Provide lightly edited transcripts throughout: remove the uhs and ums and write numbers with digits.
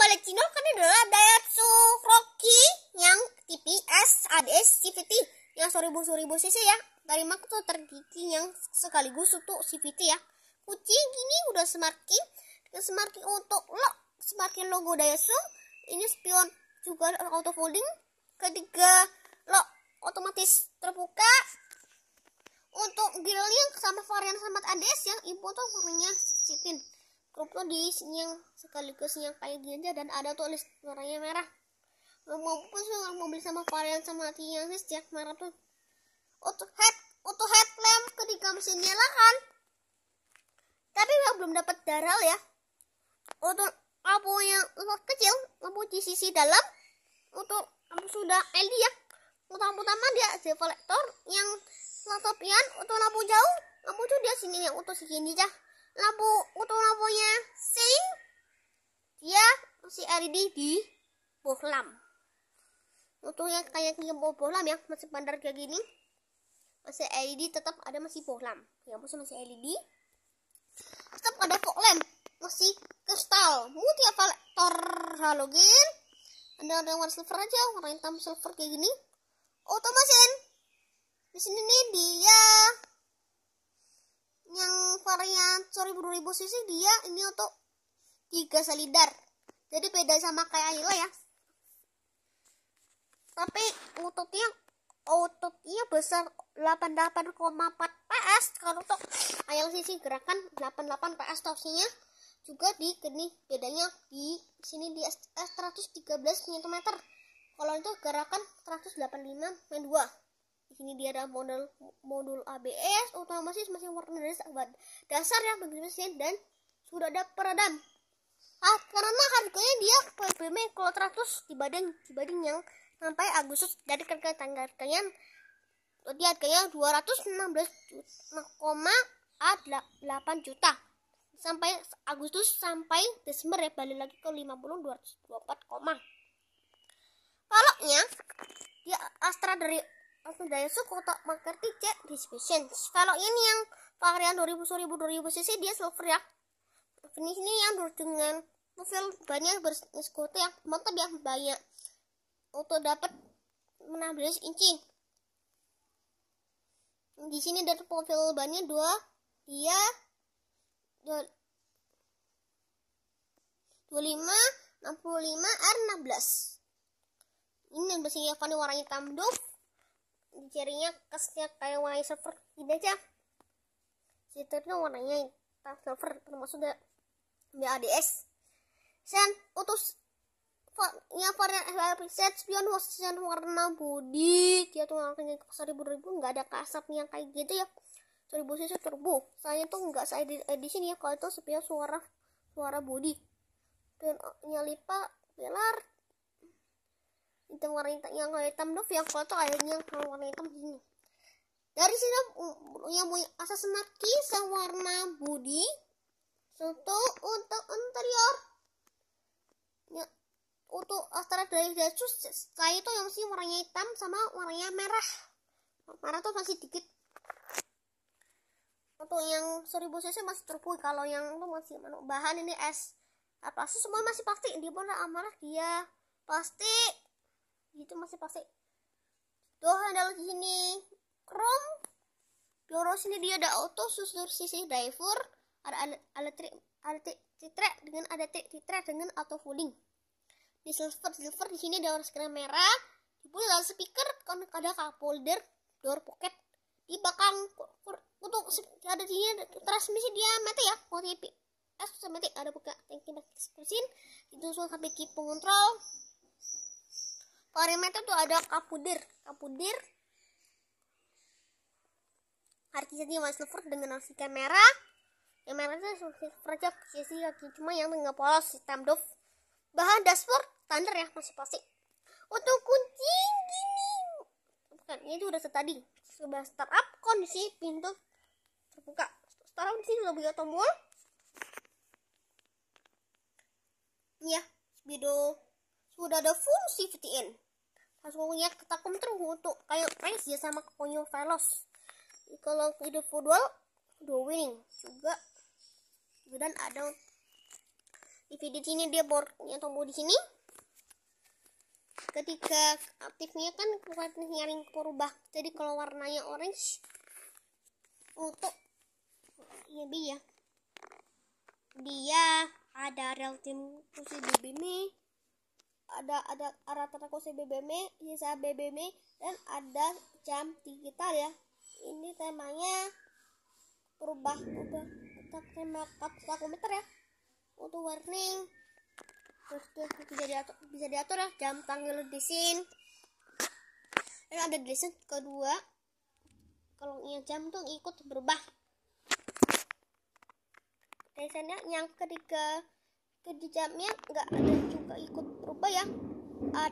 Valentino kan adalah Daihatsu Rocky yang TPS ADS CVT yang 1000 cc ya. Dari Mark tuh tergigi yang sekaligus untuk CVT ya. Kucing gini udah semakin untuk semakin logo Daihatsu. Ini spion juga auto folding. Ketiga lock otomatis terbuka. Untuk grillnya sama varian sama ADS yang import tuh warnanya sitin. Grup tuh di sini yang sekaligus yang kayak gini aja, dan ada tulis warnanya merah. Maupun sih mobil sama varian sama yang ya merah tuh. Untuk headlamp ketika mesin nyalakan. Tapi belum dapat daral ya. Untuk lampu yang kecil, lampu di sisi dalam, untuk lampu sudah LED ya. Utama dia deflector yang lampian. Untuk lampu jauh, lampu tuh dia sini yang untuk segini aja. Untuk lampunya sing dia masih LED di bohlam. Untuk yang kayaknya bohlam ya, masih bandar kayak gini, masih LED tetap ada, masih bohlam. Yang masih LED. Tetap ada fog lamp, masih kristal, multi-reflektor halogen. Ada warna silver aja, warna hitam silver kayak gini. Auto mesin. Di sini nih dia yang varian 1000 cc dia ini untuk 3 silindar. Jadi beda sama kayak Ayla ya. Tapi ototnya besar 88,4 PS. Kalau untuk Ayla sisi gerakan 88 PS torsinya. Juga di gini bedanya di sini di 113 Nm. Kalau itu gerakan 185 main 2. Di sini dia ada modul ABS, otomatis masih warna dasar yang begitu mesin, dan sudah ada peredam. Karena harganya dia PBM kalau 100 dibanding yang sampai Agustus, dari harganya dia 216,8 juta sampai Agustus sampai Desember ya, balik lagi ke 224. Velgnya dia Astra dari Daihatsu kotak Makerti C Division. Velgnya ini yang varian 2000 cc dia silver ya. Ini yang dengan profil bannya berskote yang mantap ya, banyak. Untuk dapat 16 inci. Di sini dari profil bannya 2 dia 25 65 R16. Ini yang besinya warnanya hitam doff. Jarinya kasnya kayak warna silver gini aja. Setirnya warnanya hitam silver, termasuk di ADS. Dan untuk yang varian set spion warna body dia tuh warnanya 1000 nggak ada kasapnya kayak gitu ya. 1000 cc turbo. Saya tuh nggak saya di sini ya, kalau itu spion suara body. Dan nyalipa pilar hitam warna yang hitam doff yang kalau tuh akhirnya warna hitam gini. Dari sini yang punya asas maki sewarna body. Untuk interior ya, untuk Astra dari Daihatsu saya itu yang sih warnanya hitam sama warnanya merah tuh masih dikit. Untuk yang 1000 cc masih turbo. Kalau yang itu masih bahan ini plastik, semua masih plastik. Dia pun amarah dia plastik gitu, masih plastik. Tuh handle di sini chrome. Doro sini dia ada auto susur sisi driver, ada titrek dengan auto folding. Di silver di sini ada warna screen merah. Di dalam speaker kan ada cup holder, door pocket. Di belakang untuk ada di sini transmisi dia mati ya, otomatis ada buka tangki mesin, disusul sampai key pengontrol. Parameter tuh ada kapudir. Artinya dia warna silver dengan opsi kamera. Yang merah itu silver aja, sisi cuma yang nggak polos hitam doff. Bahan dashboard standar ya, masih plastik. Untuk kunci gini, bukan ini udah tadi. Sudah startup, kondisi pintu terbuka. Startup di sini lebih tombol. Ya, video sudah ada full CVTN. Langsungnya kita komputer untuk kayak price ya sama Konyo Veloz. Kalau video full dual winning juga. Dan ada TV di sini dia boardnya tombol di sini. Ketika aktifnya kan warnanya ring berubah. Jadi kalau warnanya orange untuk ya dia ada relatif kursi BBM, ada rata-rata kursi BBM, sisa BBM, dan ada jam digital ya. Ini temanya berubah tema takometer ya. Untuk warning terus bisa diatur ya, jam tanggal desain. Dan ada desain kedua, kalau yang jam tuh ikut berubah desainnya. Yang ketiga di jamnya nggak ada juga ikut berubah ya.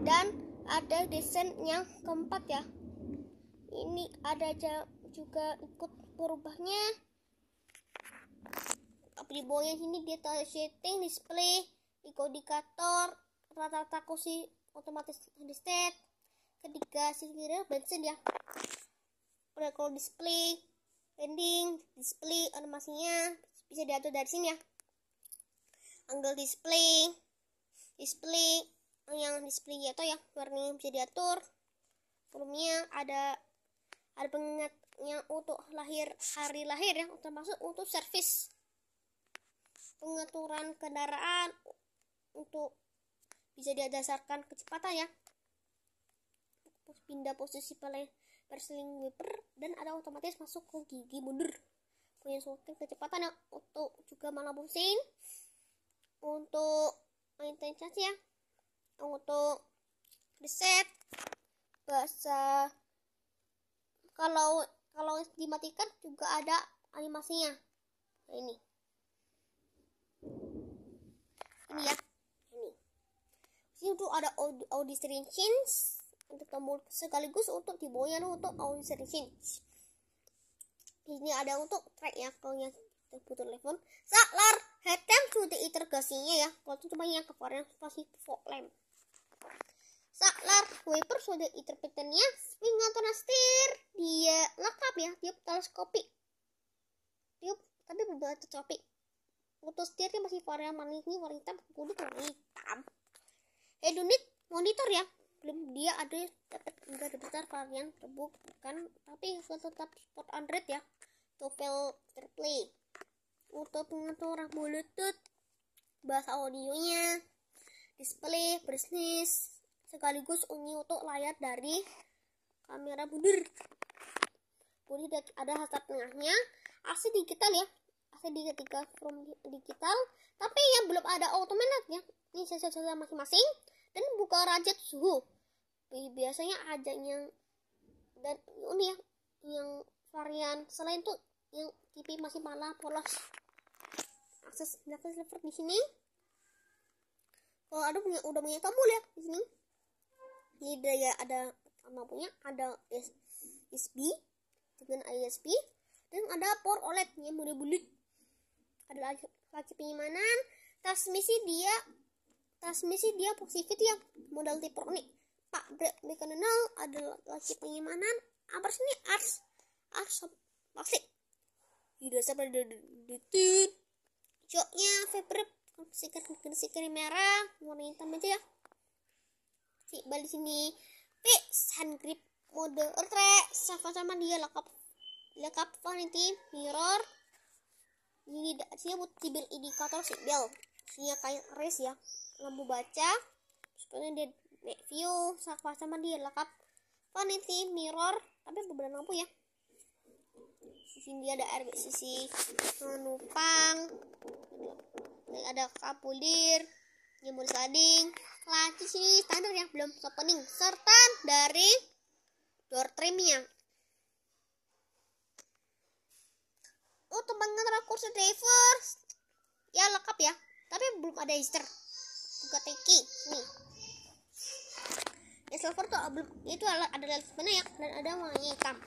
Dan ada desain yang keempat ya, ini ada juga ikut berubahnya. Di bawahnya sini dia setting display, indikator, rata-rata kursi otomatis di set. Ketiga sisi bensin ya. Udah kalau display, landing, display animasinya bisa diatur dari sini ya. Angle display yang display atau ya warnanya bisa diatur. Volumenya ada pengingatnya untuk hari lahir ya, termasuk untuk servis. Pengaturan kendaraan untuk bisa didasarkan kecepatan ya. Pindah posisi persling wiper, dan ada otomatis masuk ke gigi mundur. Penyesuaian kecepatan ya, untuk juga malam pusing, untuk maintenance ya, untuk reset bahasa. Kalau dimatikan juga ada animasinya. Nah, ini ya, ini untuk ada audio restrictions untuk tombol, sekaligus untuk di bawahnya untuk audio restrictions. Ini ada untuk track ya, kalau yang butuh telepon. Saklar headlamp sudah integrasinya ya, kalau itu cuma yang keluarnya pasti fog lamp. Saklar wiper sudah interpretannya, pengatur setir dia lengkap ya, dia teleskopik, tapi berbeda teleskopik. Untuk setirnya masih varian warna hitam, kuning warna hitam. Head unit monitor ya, belum dia ada dapat besar varian terbuka kan, tapi tetap support Android ya. TOEFL AirPlay. Untuk pengaturan Bluetooth, bahasa audionya, display bisnis, sekaligus untuk layar dari kamera mundur. Kemudian ada hashtag tengahnya, AC digital ya. AC digital from digital, tapi yang belum ada automatic ya. Ini sensor masing-masing, dan buka rajat suhu. Biasanya ada yang dan ini ya, yang varian selain itu yang TV masih malah polos. Akses lever di sini. Kalau udah punya tombol ya di sini. Ini daya ada lampunya, ada USB dengan ISP, dan ada port OLED yang bulat. Ada lagi penyimpanan, transmisi dia positif ya, modal Tiptronic. Pak brake mechanical, ada lagi penyimpanan. Apa sini ars plastik. Tidak sampai detik. Joknya fabric, stiker merah, warna hitam aja ya. Balik sini, hand grip mode ultra, sama dia lengkap vanity mirror. Ini dia buat tibil indikator seatbelt, isinya kayak race ya, lampu baca, seperti dia view, sama dia lengkap vanity mirror, tapi beberapa lampu ya. Di sini dia ada airbag sisi penumpang, ada kapulir, jemur sliding, laci sini standar ya, belum opening, serta dari door trimnya. Untuk pengenalan kursi driver ya lengkap ya, tapi belum ada heister, buka teki nih. Ya silver tuh itu ada sebenarnya ya, dan ada warna hitam.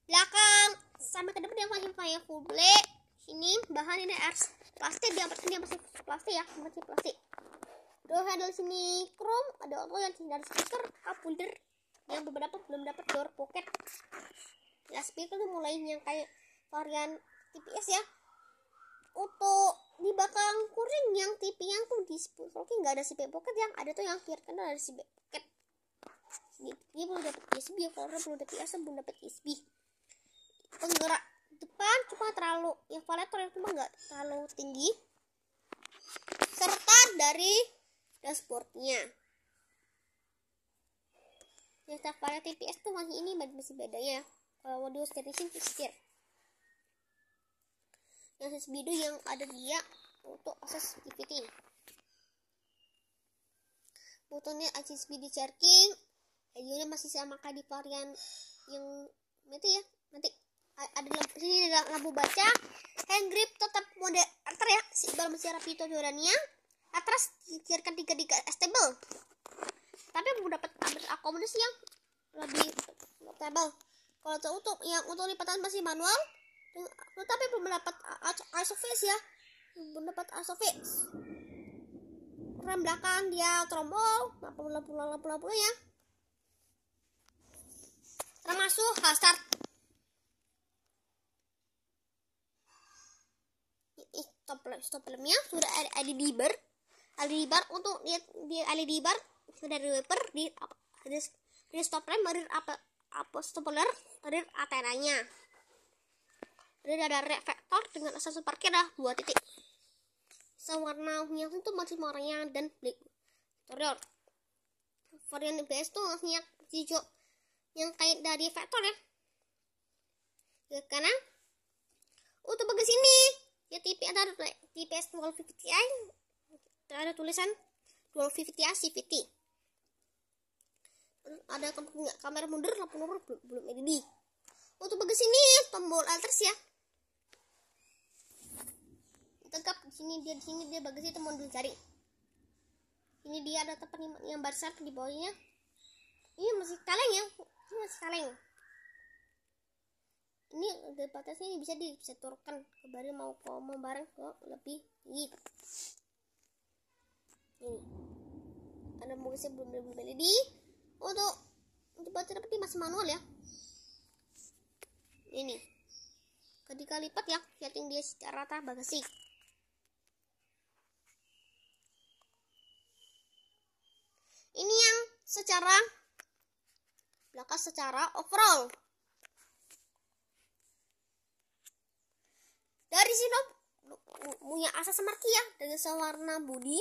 Belakang sampai ke depan yang masih kayak full black. Sini bahan ini plastik, dia masih plastik ya, masih plastik. Door handle sini chrome, ada auto yang dari speaker, cup holder yang beberapa belum dapat door pocket. Ya speaker tuh mulai yang kayak varian TPS ya, untuk di belakang kuring yang TV yang tuh di Rocky nggak ada CP pocket, yang ada tuh yang kiri kanan ada CP pocket. Dia belum dapat USB ya, kalau belum dapat PS belum dapat USB. Penggerak depan cuma terlalu, yang variator yang cuma nggak terlalu tinggi, serta dari dashboardnya. Yang variator TPS tuh masih ini masih bedanya. Kalau audio station setir. Yang SSBD yang ada dia untuk akses activity. Butonnya SSBD charging, audionya masih sama kayak di varian yang itu ya. Nanti ada lampu sini, ada lampu baca, hand grip tetap mode alter ya, masih rapi tujuannya. Atas dikirkan 3 stable. Tapi mau dapat akomodasi yang lebih stable. Kalau untuk yang untuk lipatan masih manual, tetapi belum dapat ISOFIX ya, belum dapat ISOFIX. Rem belakang dia trombol, lampu ya, termasuk hazard. Stop lamnya sudah ada LED bar untuk dia LED bar dari wiper di stop lamp dari apa stopper dari antenanya. Jadi ada reflektor dengan aksesoris parkir dah 2 titik. Sewarna yang itu masih warnanya dan black. Tutorial. Varian BS tuh masih hijau yang kayak dari reflektor ya. Ke kanan. Untuk bagian sini ya TV ada TPS 1250i. Ada tulisan 1250i CVT. Ada kamera mundur, lampu nomor belum LED. Untuk bagian sini tombol alters ya. Tegap di sini dia bagian itu mundur jaring. Ini dia ada tempat yang besar di bawahnya. Ini masih kaleng ya. Ini masih kaleng. Ini dari batasnya ini bisa disetorkan kembali mau barang ke lebih tinggi. Ini ada bagusnya belum LED. Untuk baterai seperti masih manual ya. Ini ketika lipat ya, setting dia secara rata bagasi. Ini yang secara belakang secara overall. Dari sini punya asas marki ya dengan warna bodi.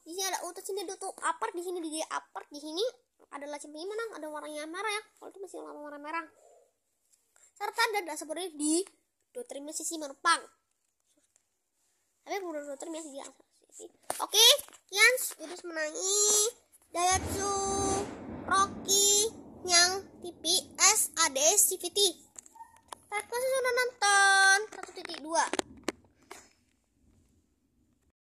Di sini ada untuk sini tuh upper, di sini dia upper, di sini adalah cempe mana ada warnanya merah ya. Kalau itu masih warna merah. Serta ada seperti di dotrimnya sisi menumpang. Tapi bukan dotrimnya sih dia. Oke, sekian jurus menangi Daihatsu Rocky yang TPS ADS CVT.